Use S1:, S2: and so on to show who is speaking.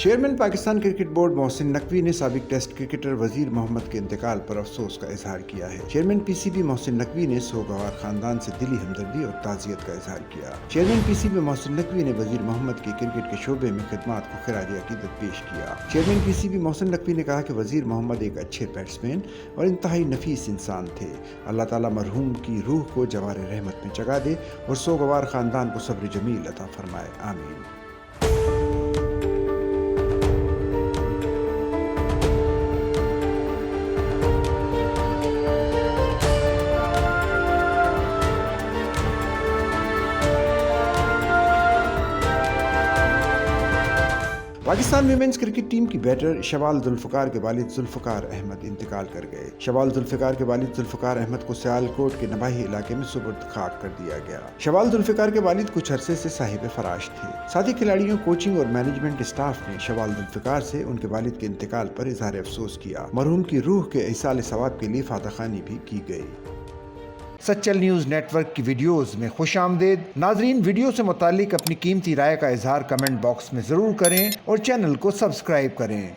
S1: Chairman Pakistan cricket board Mohsin Naqvi نے سابق test cricketer وزیر محمد کے انتقال پر افسوس کا اظہار کیا ہے۔ Chairman P C B Mohsin Naqvi نے سوگوار خاندان سے دلی ہمدردی اور تعزیت کا اظہار کیا۔ Chairman P C B Mohsin Naqvi نے وزیر محمد کی کرکٹ کے شعبے میں خدمات کو خراج عقیدت پیش کیا۔ Chairman P C B Mohsin Naqvi نے کہا کہ وزیر محمد ایک اچھے بیٹسمین اور انتہائی نفیس انسان تھے۔ اللہ تعالیٰ مرحوم کی روح کو جوار رحمت میں جگہ دے اور سوگوار خاندان کو صبر جمیل عطا فرمائے، آمین۔ پاکستان ویمنز کرکٹ ٹیم کی بیٹر شوال ذوالفقار کے والد ذوالفقار احمد انتقال کر گئے۔ شوال ذوالفقار کے والد ذوالفقار احمد کو سیالکوٹ کے نباہی علاقے میں سپرد خاک کر دیا گیا۔ شوال ذوالفقار کے والد کچھ عرصے سے صاحب فراش تھے۔ ساتھی کھلاڑیوں، کوچنگ اور مینجمنٹ اسٹاف نے شوال ذوالفقار سے ان کے والد کے انتقال پر اظہار افسوس کیا۔ مرحوم کی روح کے ایصال ثواب کے لیے فاتح خوانی بھی کی گئی۔
S2: سچل نیوز نیٹ ورک کی ویڈیوز میں خوش آمدید۔ ناظرین، ویڈیو سے متعلق اپنی قیمتی رائے کا اظہار کمنٹ باکس میں ضرور کریں اور چینل کو سبسکرائب کریں۔